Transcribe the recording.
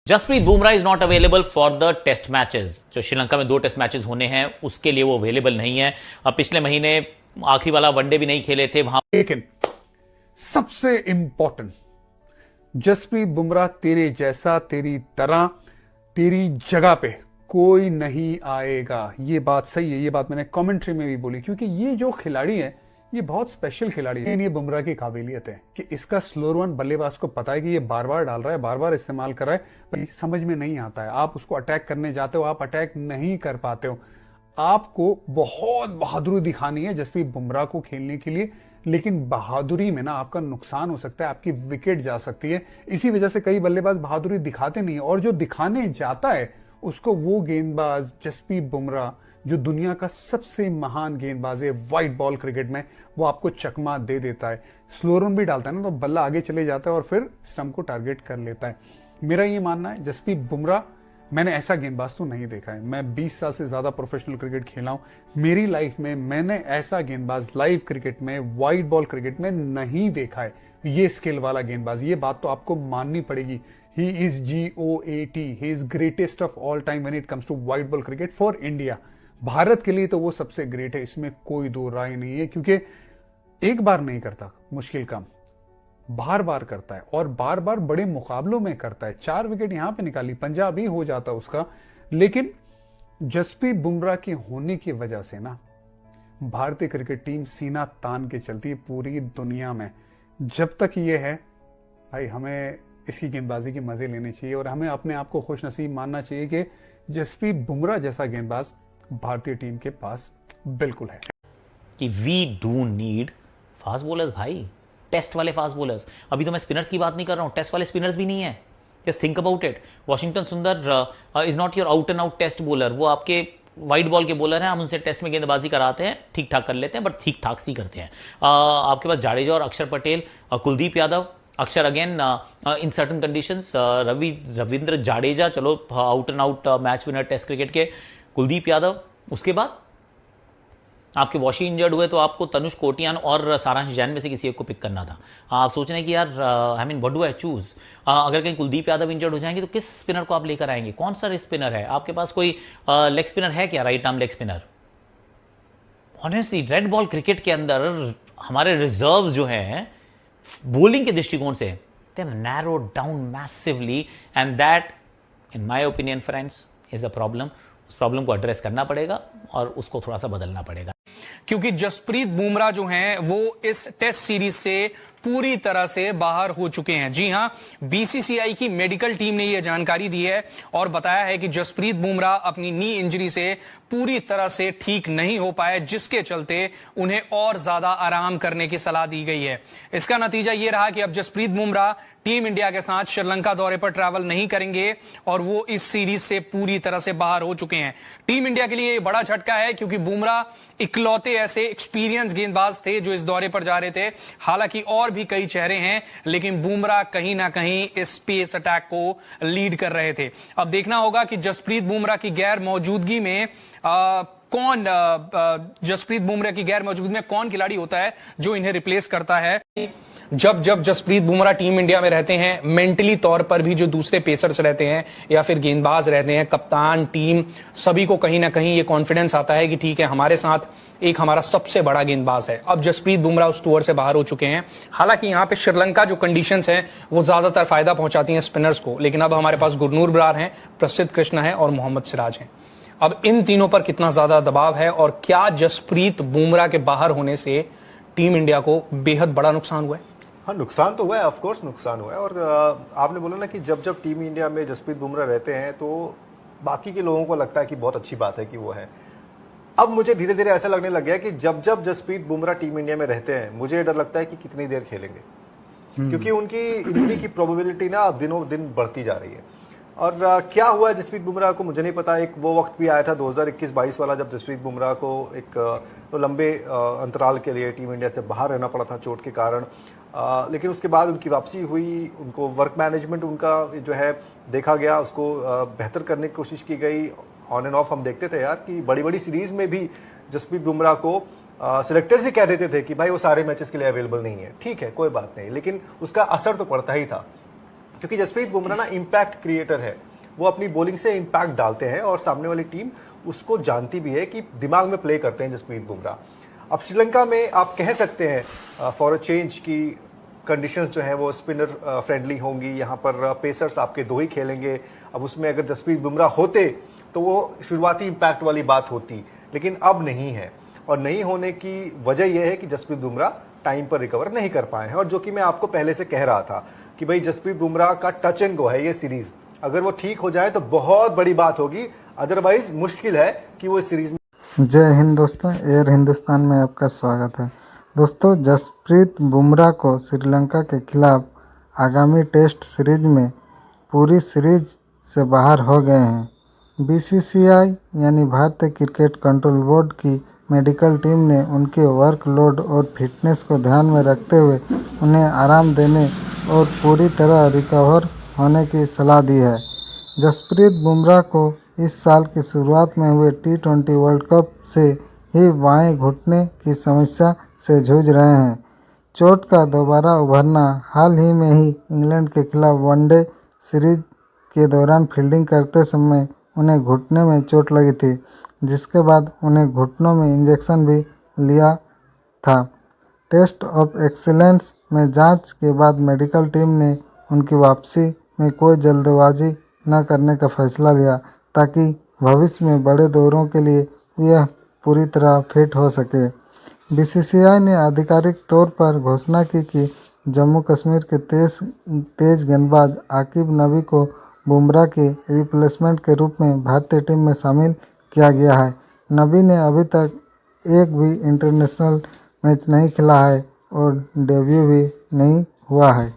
Jasprit Bumrah is not available for the test matches. जो श्रीलंका में 2 test matches होने हैं उसके लिए वो अवेलेबल नहीं है। अब पिछले महीने आखिरी वाला वनडे भी नहीं खेले थे वहां। लेकिन सबसे इंपॉर्टेंट, जसप्रीत बुमराह तेरे जैसा, तेरी तरह, तेरी जगह पे कोई नहीं आएगा। ये बात सही है, ये बात मैंने कमेंट्री में भी बोली, क्योंकि ये जो खिलाड़ी है ये बहुत स्पेशल खिलाड़ी है। ये बुमराह की काबिलियत है कि इसका स्लोअर वन बल्लेबाज को पता है कि ये बार बार डाल रहा है, बार बार इस्तेमाल कर रहा है, पर समझ में नहीं आता है। आप उसको अटैक करने जाते हो, आप अटैक नहीं कर पाते हो। आपको बहुत बहादुरी दिखानी है जसप्रीत बुमराह को खेलने के लिए, लेकिन बहादुरी में ना आपका नुकसान हो सकता है, आपकी विकेट जा सकती है। इसी वजह से कई बल्लेबाज बहादुरी दिखाते नहीं है, और जो दिखाने जाता है उसको वो गेंदबाज जसप्रीत बुमराह, जो दुनिया का सबसे महान गेंदबाज है व्हाइट बॉल क्रिकेट में, वो आपको चकमा दे देता है। स्लो रन भी डालता है ना तो बल्ला आगे चले जाता है और फिर स्टंप को टारगेट कर लेता है। मेरा ये मानना है जसप्रीत बुमराह, मैंने ऐसा गेंदबाज तो नहीं देखा है। मैं 20 साल से ज्यादा प्रोफेशनल क्रिकेट खेला हूं। मेरी लाइफ में मैंने ऐसा गेंदबाज लाइव क्रिकेट में, व्हाइट बॉल क्रिकेट में नहीं देखा है। ये स्किल वाला गेंदबाज, ये बात तो आपको माननी पड़ेगी। He is GOAT, he is greatest of all time when it comes to white ball cricket for India. Bharat के लिए तो वो सबसे ग्रेट है, इसमें कोई दो राय नहीं है, क्योंकि एक बार नहीं करता मुश्किल काम, बार बार करता है और बार बार बड़े मुकाबलों में करता है। 4 विकेट यहां पे निकाली, पंजाब ही हो जाता उसका। लेकिन जसप्रीत बुमराह के होने की वजह से ना भारतीय क्रिकेट टीम सीना तान के चलती है पूरी दुनिया में। जब तक ये है भाई, हमें इसकी गेंदबाजी के मजे लेने चाहिए और हमें अपने आप को खुशनसीब मानना चाहिए कि जसप्रीत बुमराह जैसा गेंदबाज भारतीय टीम के पास बिल्कुल है। कि we do need fast bowlers भाई, टेस्ट वाले फास्ट बॉलर्स। अभी तो मैं स्पिनर्स की बात नहीं कर रहा हूं, टेस्ट वाले स्पिनर्स भी नहीं है। Just think about it. Washington Sundar is not your out and out test bowler. वो आपके वाइट बॉल के बॉलर हैं, हम उनसे टेस्ट में गेंदबाजी कराते हैं, ठीक ठाक कर लेते हैं, बट ठीक ठाक सी करते हैं। आपके पास जाडेजा और अक्षर Patel, Kuldeep Yadav, Axar again in certain conditions, Ravindra Jadeja चलो out and out match winner test cricket के, कुलदीप यादव। उसके बाद आपके वॉशी इंजर्ड हुए तो आपको तनुष कोटियान और सारांश जैन में से किसी एक को पिक करना था। आप सोच रहे हैं कि यार I mean what do I choose. अगर कहीं कुलदीप यादव इंजर्ड हो जाएंगे तो किस स्पिनर को आप लेकर आएंगे? कौन सा स्पिनर है आपके पास? कोई लेग स्पिनर है क्या, right arm leg spinner? Honestly red ball cricket के अंदर हमारे रिजर्व जो हैं बॉलिंग के दृष्टिकोण से, they have narrowed down massively, and that in my opinion friends is a problem. उस प्रॉब्लम को एड्रेस करना पड़ेगा और उसको थोड़ा सा बदलना पड़ेगा, क्योंकि जसप्रीत बुमराह जो हैं वो इस टेस्ट सीरीज से पूरी तरह से बाहर हो चुके हैं। जी हां, BCCI की मेडिकल टीम ने यह जानकारी दी है और बताया है कि जसप्रीत बुमराह अपनी नी इंजरी से पूरी तरह से ठीक नहीं हो पाए, जिसके चलते उन्हें और ज्यादा आराम करने की सलाह दी गई है। इसका नतीजा यह रहा कि अब जसप्रीत बुमराह टीम इंडिया के साथ श्रीलंका दौरे पर ट्रैवल नहीं करेंगे और वो इस सीरीज से पूरी तरह से बाहर हो चुके हैं। टीम इंडिया के लिए ये बड़ा झटका है, क्योंकि बुमराह इकलौते ऐसे एक्सपीरियंस गेंदबाज थे जो इस दौरे पर जा रहे थे। हालांकि और भी कई चेहरे हैं, लेकिन बुमराह कहीं ना कहीं इस पेस अटैक को लीड कर रहे थे। अब देखना होगा कि जसप्रीत बुमराह की गैर मौजूदगी में जसप्रीत बुमराह की गैर मौजूदगी में कौन खिलाड़ी होता है जो इन्हें रिप्लेस करता है। जब जसप्रीत बुमराह टीम इंडिया में रहते हैं, मेंटली तौर पर भी जो दूसरे पेसर्स रहते हैं या फिर गेंदबाज रहते हैं, कप्तान, टीम, सभी को कहीं ना कहीं ये कॉन्फिडेंस आता है कि ठीक है, हमारे साथ एक हमारा सबसे बड़ा गेंदबाज है। अब जसप्रीत बुमराह उस टूर से बाहर हो चुके हैं। हालांकि यहाँ पे श्रीलंका जो कंडीशंस हैं वो ज्यादातर फायदा पहुंचाती हैं स्पिनर्स को, लेकिन अब हमारे पास गुरनूर बरार हैं, प्रसिद्ध कृष्णा है और मोहम्मद सिराज हैं। अब इन तीनों पर कितना ज्यादा दबाव है और क्या जसप्रीत बुमराह के बाहर होने से टीम इंडिया को बेहद बड़ा नुकसान हुआ है? हाँ, नुकसान तो हुआ है, ऑफ कोर्स नुकसान हुआ है। और आपने बोला ना कि जब जब टीम इंडिया में जसप्रीत बुमराह रहते हैं तो बाकी के लोगों को लगता है कि बहुत अच्छी बात है कि वो है। अब मुझे धीरे धीरे ऐसा लगने लग गया कि जब जब जसप्रीत बुमराह टीम इंडिया में रहते हैं, मुझे डर लगता है कि कितनी देर खेलेंगे, क्योंकि उनकी इंजरी की प्रोबेबिलिटी ना अब दिनों दिन बढ़ती जा रही है। और क्या हुआ है जसप्रीत बुमराह को मुझे नहीं पता। एक वो वक्त भी आया था 2021-22 वाला, जब जसप्रीत बुमराह को एक तो लंबे अंतराल के लिए टीम इंडिया से बाहर रहना पड़ा था चोट के कारण। लेकिन उसके बाद उनकी वापसी हुई, उनको वर्क मैनेजमेंट उनका जो है देखा गया, उसको बेहतर करने की कोशिश की गई। ऑन एंड ऑफ हम देखते थे यार कि बड़ी बड़ी सीरीज में भी जसप्रीत बुमराह को सिलेक्टर्स ही कह देते थे कि भाई वो सारे मैचेस के लिए अवेलेबल नहीं है। ठीक है, कोई बात नहीं, लेकिन उसका असर तो पड़ता ही था। क्योंकि जसप्रीत बुमराह ना इम्पैक्ट क्रिएटर है, वो अपनी बॉलिंग से इम्पैक्ट डालते हैं और सामने वाली टीम उसको जानती भी है कि दिमाग में प्ले करते हैं जसप्रीत बुमराह। अब श्रीलंका में आप कह सकते हैं फॉर अ चेंज की कंडीशंस जो हैं वो स्पिनर फ्रेंडली होंगी, यहाँ पर पेसर्स आपके 2 ही खेलेंगे। अब उसमें अगर जसप्रीत बुमराह होते तो वो शुरुआती इम्पैक्ट वाली बात होती, लेकिन अब नहीं है। और नहीं होने की वजह यह है कि जसप्रीत बुमराह टाइम पर रिकवर नहीं कर पाए हैं। और जो कि मैं आपको पहले से कह रहा था कि भाई जसप्रीत बुमराह का टच एंड गो है ये सीरीज, अगर वो ठीक हो जाए तो बहुत बड़ी बात होगी, अदरवाइज मुश्किल है कि वो इस सीरीज में। जय हिंद दोस्तों, एयर हिंदुस्तान में आपका स्वागत है। दोस्तों, जसप्रीत बुमराह को श्रीलंका के खिलाफ आगामी टेस्ट सीरीज में पूरी सीरीज से बाहर हो गए हैं। बीसीसीआई यानी भारतीय क्रिकेट कंट्रोल बोर्ड की मेडिकल टीम ने उनके वर्कलोड और फिटनेस को ध्यान में रखते हुए उन्हें आराम देने और पूरी तरह रिकवर होने की सलाह दी है। जसप्रीत बुमराह को इस साल की शुरुआत में हुए T20 वर्ल्ड कप से ही बाएं घुटने की समस्या से जूझ रहे हैं। चोट का दोबारा उभरना हाल ही में ही इंग्लैंड के खिलाफ वनडे सीरीज के दौरान फील्डिंग करते समय उन्हें घुटने में चोट लगी थी, जिसके बाद उन्हें घुटनों में इंजेक्शन भी लिया था। टेस्ट ऑफ एक्सीलेंस में जांच के बाद मेडिकल टीम ने उनकी वापसी में कोई जल्दबाजी न करने का फैसला लिया, ताकि भविष्य में बड़े दौरों के लिए यह पूरी तरह फिट हो सके। बीसीसीआई ने आधिकारिक तौर पर घोषणा की कि जम्मू कश्मीर के तेज गेंदबाज आकिब नबी को बुमराह के रिप्लेसमेंट के रूप में भारतीय टीम में शामिल किया गया है। नबी ने अभी तक एक भी इंटरनेशनल मैच नहीं खेला है और डेब्यू भी नहीं हुआ है।